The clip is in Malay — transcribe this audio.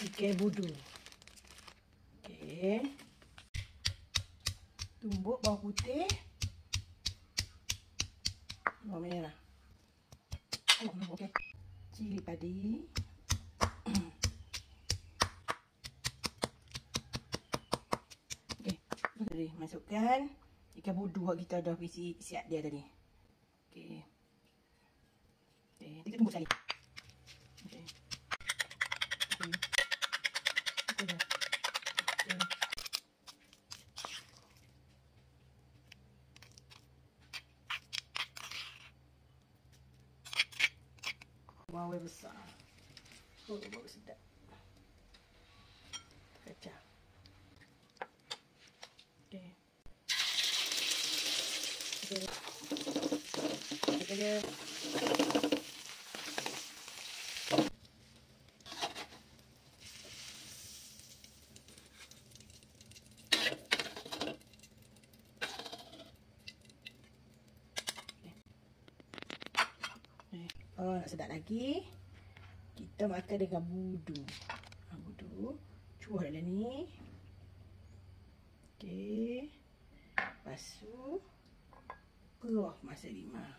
Ikan budu. Okey. Tumbuk bawang putih. Bawang merah. Okey. Cili padi. Okey, tadi masukkan ikan budu yang kita dah siap dia tadi. Okey. Okey, kita tunggu sekali. Okey. Okey. Okey dah. Okey. Bawang besar. Oh, bau sedap. Kacang. Okey. Okey. Okey dia. Oh, nak sedap lagi. Kita makan dengan budu. Budu. Cuba dalam ni. Okey. Lepas tu keluar masak limau.